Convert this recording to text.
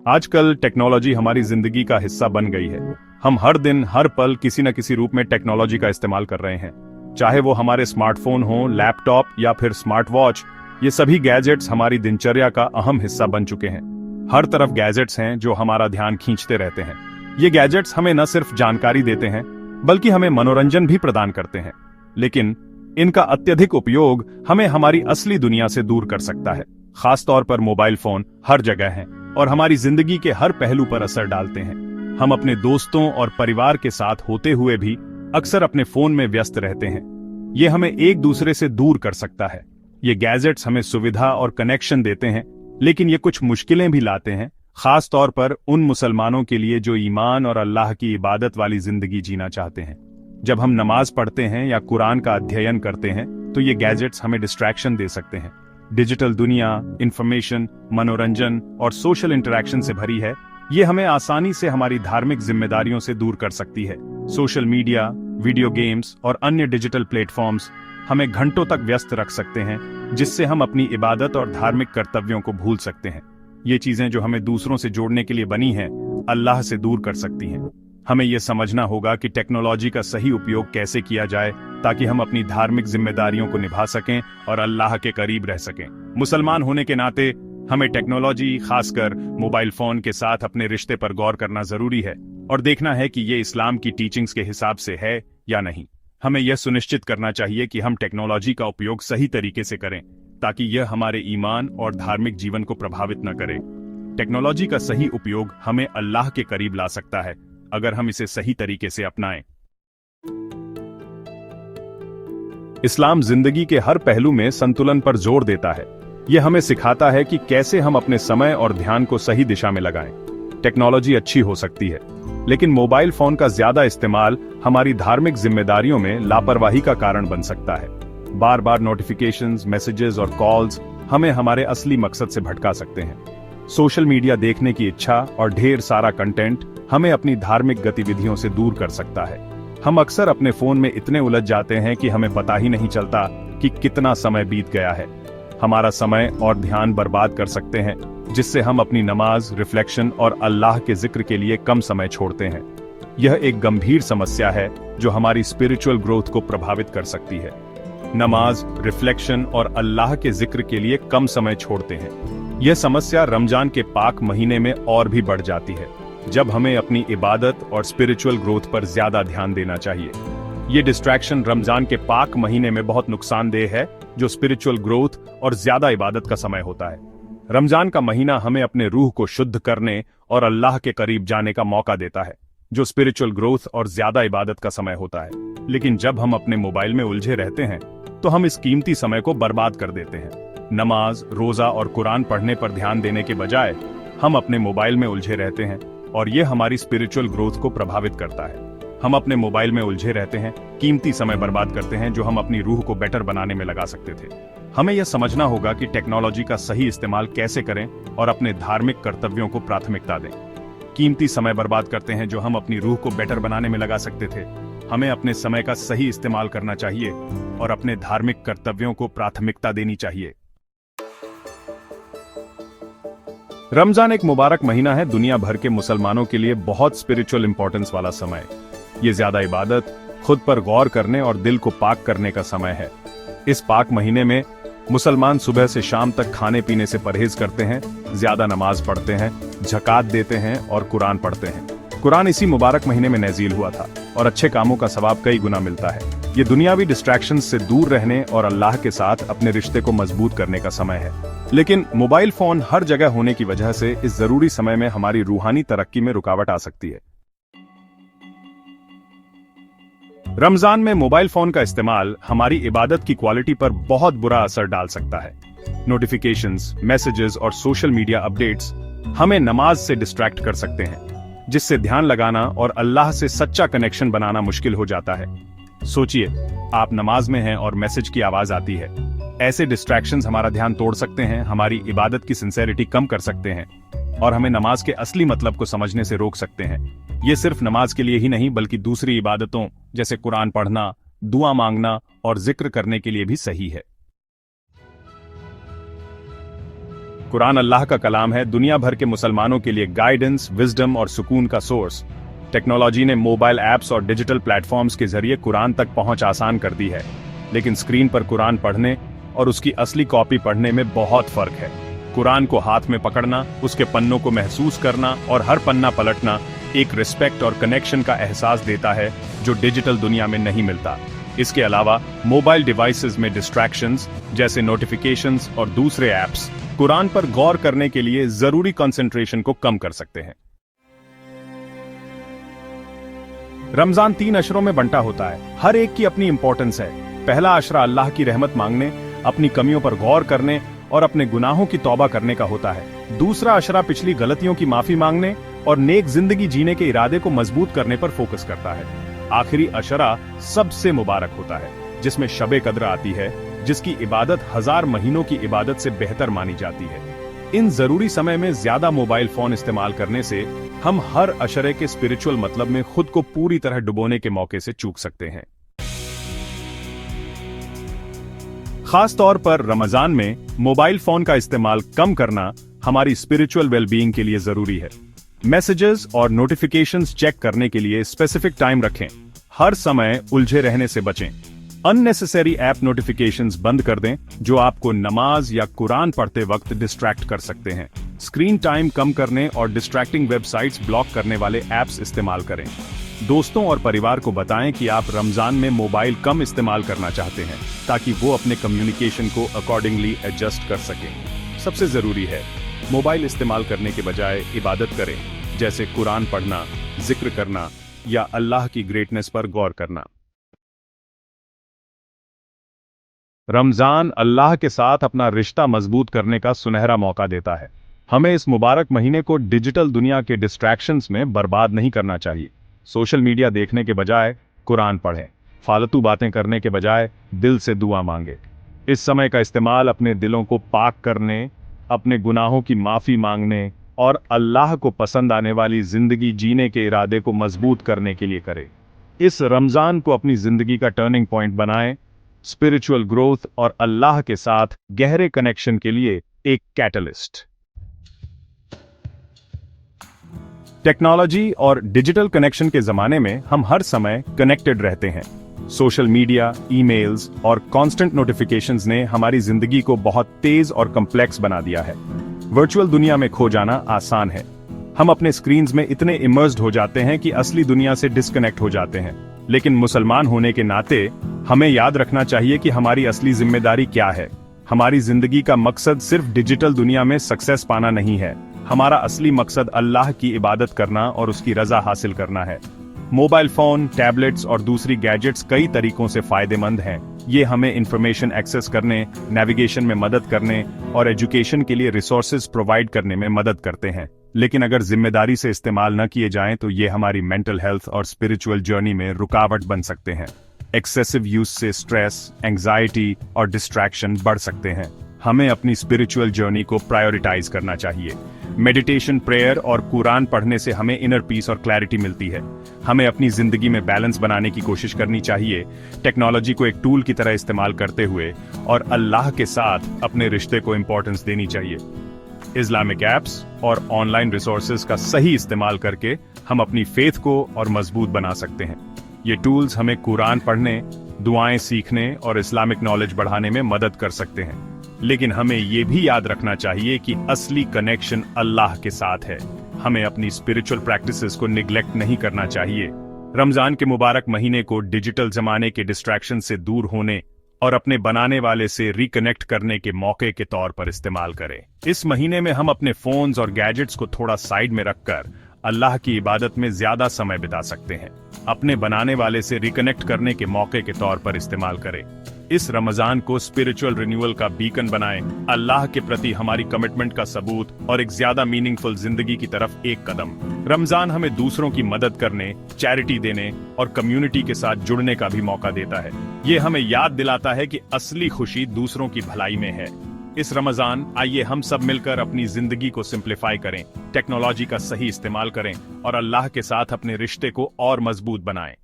आजकल टेक्नोलॉजी हमारी जिंदगी का हिस्सा बन गई है। हम हर दिन हर पल किसी न किसी रूप में टेक्नोलॉजी का इस्तेमाल कर रहे हैं, चाहे वो हमारे स्मार्टफोन हो, लैपटॉप या फिर स्मार्ट वॉच। ये सभी गैजेट्स हमारी दिनचर्या का अहम हिस्सा बन चुके हैं। हर तरफ गैजेट्स हैं जो हमारा ध्यान खींचते रहते हैं। ये गैजेट्स हमें न सिर्फ जानकारी देते हैं बल्कि हमें मनोरंजन भी प्रदान करते हैं, लेकिन इनका अत्यधिक उपयोग हमें हमारी असली दुनिया से दूर कर सकता है। खासतौर पर मोबाइल फोन हर जगह हैं और हमारी जिंदगी के हर पहलू पर असर डालते हैं। हम अपने दोस्तों और परिवार के साथ होते हुए भी अक्सर अपने फोन में व्यस्त रहते हैं। ये हमें एक दूसरे से दूर कर सकता है। ये गैजेट्स हमें सुविधा और कनेक्शन देते हैं, लेकिन ये कुछ मुश्किलें भी लाते हैं, खास तौर पर उन मुसलमानों के लिए जो ईमान और अल्लाह की इबादत वाली जिंदगी जीना चाहते हैं। जब हम नमाज पढ़ते हैं या कुरान का अध्ययन करते हैं तो ये गैजेट्स हमें डिस्ट्रैक्शन दे सकते हैं। डिजिटल दुनिया इंफॉर्मेशन, मनोरंजन और सोशल इंटरैक्शन से भरी है। ये हमें आसानी से हमारी धार्मिक जिम्मेदारियों से दूर कर सकती है। सोशल मीडिया, वीडियो गेम्स और अन्य डिजिटल प्लेटफॉर्म्स हमें घंटों तक व्यस्त रख सकते हैं, जिससे हम अपनी इबादत और धार्मिक कर्तव्यों को भूल सकते हैं। ये चीजें जो हमें दूसरों से जोड़ने के लिए बनी हैं, अल्लाह से दूर कर सकती हैं। हमें यह समझना होगा कि टेक्नोलॉजी का सही उपयोग कैसे किया जाए ताकि हम अपनी धार्मिक जिम्मेदारियों को निभा सकें और अल्लाह के करीब रह सकें। मुसलमान होने के नाते हमें टेक्नोलॉजी, खासकर मोबाइल फोन के साथ अपने रिश्ते पर गौर करना जरूरी है और देखना है कि ये इस्लाम की टीचिंग्स के हिसाब से है या नहीं। हमें यह सुनिश्चित करना चाहिए कि हम टेक्नोलॉजी का उपयोग सही तरीके से करें ताकि यह हमारे ईमान और धार्मिक जीवन को प्रभावित न करे। टेक्नोलॉजी का सही उपयोग हमें अल्लाह के करीब ला सकता है अगर हम इसे सही तरीके से अपनाएं। इस्लाम जिंदगी के हर पहलू में संतुलन पर जोर देता है। यह हमें सिखाता है कि कैसे हम अपने समय और ध्यान को सही दिशा में लगाएं। टेक्नोलॉजी अच्छी हो सकती है, लेकिन मोबाइल फोन का ज्यादा इस्तेमाल हमारी धार्मिक जिम्मेदारियों में लापरवाही का कारण बन सकता है। बार बार नोटिफिकेशंस, मैसेजेस और कॉल्स हमें हमारे असली मकसद से भटका सकते हैं। सोशल मीडिया देखने की इच्छा और ढेर सारा कंटेंट हमें अपनी धार्मिक गतिविधियों से दूर कर सकता है। हम अक्सर अपने फोन में इतने उलझ जाते हैं कि हमें पता ही नहीं चलता कि कितना समय बीत गया है। हमारा समय और ध्यान बर्बाद कर सकते हैं, जिससे हम अपनी नमाज, रिफ्लेक्शन और अल्लाह के जिक्र के लिए कम समय छोड़ते हैं। यह एक गंभीर समस्या है जो हमारी स्पिरिचुअल ग्रोथ को प्रभावित कर सकती है। नमाज, रिफ्लेक्शन और अल्लाह के जिक्र के लिए कम समय छोड़ते हैं। यह समस्या रमजान के पाक महीने में और भी बढ़ जाती है, जब हमें अपनी इबादत और स्पिरिचुअल ग्रोथ पर ज्यादा ध्यान देना चाहिए। ये डिस्ट्रैक्शन रमजान के पाक महीने में बहुत नुकसानदेह है, जो स्पिरिचुअल ग्रोथ और ज्यादा इबादत का समय होता है। रमजान का महीना हमें अपने रूह को शुद्ध करने और अल्लाह के करीब जाने का मौका देता है, जो स्पिरिचुअल ग्रोथ और ज्यादा इबादत का समय होता है। लेकिन जब हम अपने मोबाइल में उलझे रहते हैं तो हम इस कीमती समय को बर्बाद कर देते हैं। नमाज, रोजा और कुरान पढ़ने पर ध्यान देने के बजाय हम अपने मोबाइल में उलझे रहते हैं और यह हमारी स्पिरिचुअल ग्रोथ को प्रभावित करता है। हम अपने मोबाइल में उलझे रहते हैं, कीमती समय बर्बाद करते हैं जो हम अपनी रूह को बेटर बनाने में लगा सकते थे। हमें यह समझना होगा कि टेक्नोलॉजी का सही इस्तेमाल कैसे करें और अपने धार्मिक कर्तव्यों को प्राथमिकता दें। कीमती समय बर्बाद करते हैं जो हम अपनी रूह को बेटर बनाने में लगा सकते थे। हमें अपने समय का सही इस्तेमाल करना चाहिए और अपने धार्मिक कर्तव्यों को प्राथमिकता देनी चाहिए। रमजान एक मुबारक महीना है। दुनिया भर के मुसलमानों के लिए बहुत स्पिरिचुअल इंपॉर्टेंस वाला समय। ये ज्यादा इबादत, खुद पर गौर करने और दिल को पाक करने का समय है। इस पाक महीने में मुसलमान सुबह से शाम तक खाने पीने से परहेज करते हैं, ज्यादा नमाज पढ़ते हैं, ज़कात देते हैं और कुरान पढ़ते हैं। कुरान इसी मुबारक महीने में नाज़िल हुआ था और अच्छे कामों का सवाब कई गुना मिलता है। ये दुनियावी डिस्ट्रैक्शंस से दूर रहने और अल्लाह के साथ अपने रिश्ते को मजबूत करने का समय है। लेकिन मोबाइल फोन हर जगह होने की वजह से इस जरूरी समय में हमारी रूहानी तरक्की में रुकावट आ सकती है। रमजान में मोबाइल फोन का इस्तेमाल हमारी इबादत की क्वालिटी पर बहुत बुरा असर डाल सकता है। नोटिफिकेशंस, मैसेजेस और सोशल मीडिया अपडेट्स हमें नमाज से डिस्ट्रैक्ट कर सकते हैं, जिससे ध्यान लगाना और अल्लाह से सच्चा कनेक्शन बनाना मुश्किल हो जाता है। सोचिए, आप नमाज में हैं और मैसेज की आवाज आती है। ऐसे डिस्ट्रैक्शंस हमारा ध्यान तोड़ सकते हैं, हमारी इबादत की सिंसेरिटी कम कर सकते हैं और हमें नमाज के असली मतलब को समझने से रोक सकते हैं। ये सिर्फ नमाज के लिए ही नहीं बल्कि दूसरी इबादतों जैसे कुरान पढ़ना, दुआ मांगना और जिक्र करने के लिए भी सही है। कुरान अल्लाह का कलाम है, दुनिया भर के मुसलमानों के लिए गाइडेंस, विजडम और सुकून का सोर्स। टेक्नोलॉजी ने मोबाइल ऐप्स और डिजिटल प्लेटफॉर्म्स के जरिए कुरान तक पहुंच आसान कर दी है, लेकिन स्क्रीन पर कुरान पढ़ने और उसकी असली कॉपी पढ़ने में बहुत फर्क है। कुरान को हाथ में पकड़ना, उसके पन्नों को महसूस करना और हर पन्ना पलटना एक रिस्पेक्ट और कनेक्शन का एहसास देता है जो डिजिटल दुनिया में नहीं मिलता। इसके अलावा मोबाइल डिवाइसेस में डिस्ट्रैक्शंस जैसे नोटिफिकेशंस और दूसरे ऐप्स कुरान पर गौर करने के लिए जरूरी कंसंट्रेशन को कम कर सकते हैं। रमजान 3 अशरों में बंटा होता है, हर एक की अपनी इंपॉर्टेंस है। पहला अशरा अल्लाह की रहमत मांगने, अपनी कमियों पर गौर करने और अपने गुनाहों की तौबा करने का होता है। दूसरा अशरा पिछली गलतियों की माफी मांगने और नेक जिंदगी जीने के इरादे को मजबूत करने पर फोकस करता है। आखिरी अशरा सबसे मुबारक होता है, जिसमें शबे कद्र आती है, जिसकी इबादत 1000 महीनों की इबादत से बेहतर मानी जाती है। इन जरूरी समय में ज्यादा मोबाइल फोन इस्तेमाल करने से हम हर अशरे के स्पिरिचुअल मतलब में खुद को पूरी तरह डुबोने के मौके से चूक सकते हैं। खास तौर पर रमजान में मोबाइल फोन का इस्तेमाल कम करना हमारी स्पिरिचुअल वेलबीइंग के लिए जरूरी है। मैसेजेस और नोटिफिकेशंस चेक करने के लिए स्पेसिफिक टाइम रखें। हर समय उलझे रहने से बचें। अननेसेसरी ऐप नोटिफिकेशंस बंद कर दें जो आपको नमाज या कुरान पढ़ते वक्त डिस्ट्रैक्ट कर सकते हैं। स्क्रीन टाइम कम करने और डिस्ट्रैक्टिंग वेबसाइट्स ब्लॉक करने वाले ऐप्स इस्तेमाल करें। दोस्तों और परिवार को बताएं कि आप रमजान में मोबाइल कम इस्तेमाल करना चाहते हैं, ताकि वो अपने कम्युनिकेशन को अकॉर्डिंगली एडजस्ट कर सकें। सबसे जरूरी है, मोबाइल इस्तेमाल करने के बजाय इबादत करें, जैसे कुरान पढ़ना, जिक्र करना या अल्लाह की ग्रेटनेस पर गौर करना। रमजान अल्लाह के साथ अपना रिश्ता मजबूत करने का सुनहरा मौका देता है। हमें इस मुबारक महीने को डिजिटल दुनिया के डिस्ट्रैक्शंस में बर्बाद नहीं करना चाहिए। सोशल मीडिया देखने के बजाय कुरान पढ़ें, फालतू बातें करने के बजाय दिल से दुआ मांगे। इस समय का इस्तेमाल अपने दिलों को पाक करने, अपने गुनाहों की माफी मांगने और अल्लाह को पसंद आने वाली जिंदगी जीने के इरादे को मजबूत करने के लिए करें। इस रमजान को अपनी जिंदगी का टर्निंग पॉइंट बनाएं, स्पिरिचुअल ग्रोथ और अल्लाह के साथ गहरे कनेक्शन के लिए एक कैटलिस्ट। टेक्नोलॉजी और डिजिटल कनेक्शन के जमाने में हम हर समय कनेक्टेड रहते हैं। सोशल मीडिया, ईमेल्स और कांस्टेंट नोटिफिकेशंस ने हमारी जिंदगी को बहुत तेज और कॉम्प्लेक्स बना दिया है। वर्चुअल दुनिया में खो जाना आसान है। हम अपने स्क्रीन्स में इतने इमर्स्ड हो जाते हैं कि असली दुनिया से डिस्कनेक्ट हो जाते हैं। लेकिन मुसलमान होने के नाते हमें याद रखना चाहिए कि हमारी असली जिम्मेदारी क्या है। हमारी जिंदगी का मकसद सिर्फ डिजिटल दुनिया में सक्सेस पाना नहीं है। हमारा असली मकसद अल्लाह की इबादत करना और उसकी रजा हासिल करना है। मोबाइल फोन, टैबलेट्स और दूसरी गैजेट्स कई तरीकों से फायदेमंद हैं। ये हमें इंफॉर्मेशन एक्सेस करने, नेविगेशन में मदद करने और एजुकेशन के लिए रिसोर्सेज प्रोवाइड करने में मदद करते हैं। लेकिन अगर जिम्मेदारी से इस्तेमाल न किए जाएं तो ये हमारी मेंटल हेल्थ और स्पिरिचुअल जर्नी में रुकावट बन सकते हैं। एक्सेसिव यूज से स्ट्रेस, एंग्जाइटी और डिस्ट्रैक्शन बढ़ सकते हैं। हमें अपनी स्पिरिचुअल जर्नी को प्रायोरिटाइज करना चाहिए। मेडिटेशन, प्रेयर और कुरान पढ़ने से हमें इनर पीस और क्लैरिटी मिलती है। हमें अपनी जिंदगी में बैलेंस बनाने की कोशिश करनी चाहिए, टेक्नोलॉजी को एक टूल की तरह इस्तेमाल करते हुए और अल्लाह के साथ अपने रिश्ते को इंपॉर्टेंस देनी चाहिए। इस्लामिक ऐप्स और ऑनलाइन रिसोर्सेज का सही इस्तेमाल करके हम अपनी फेथ को और मजबूत बना सकते हैं। ये टूल्स हमें कुरान पढ़ने, दुआएं सीखने और इस्लामिक नॉलेज बढ़ाने में मदद कर सकते हैं। लेकिन हमें ये भी याद रखना चाहिए कि असली कनेक्शन अल्लाह के साथ है। हमें अपनी स्पिरिचुअल प्रैक्टिसेस को निग्लेक्ट नहीं करना चाहिए। रमजान के मुबारक महीने को डिजिटल जमाने के डिस्ट्रैक्शन से दूर होने और अपने बनाने वाले से रिकनेक्ट करने के मौके के तौर पर इस्तेमाल करें। इस महीने में हम अपने फोन्स और गैजेट्स को थोड़ा साइड में रखकर अल्लाह की इबादत में ज्यादा समय बिता सकते हैं। अपने बनाने वाले से रिकनेक्ट करने के मौके के तौर पर इस्तेमाल करें। इस रमजान को स्पिरिचुअल रिन्यूअल का बीकन बनाएं, अल्लाह के प्रति हमारी कमिटमेंट का सबूत और एक ज्यादा मीनिंगफुल जिंदगी की तरफ एक कदम। रमजान हमें दूसरों की मदद करने, चैरिटी देने और कम्युनिटी के साथ जुड़ने का भी मौका देता है। ये हमें याद दिलाता है कि असली खुशी दूसरों की भलाई में है। इस रमजान आइए हम सब मिलकर अपनी जिंदगी को सिंप्लीफाई करें, टेक्नोलॉजी का सही इस्तेमाल करें और अल्लाह के साथ अपने रिश्ते को और मजबूत बनाएं।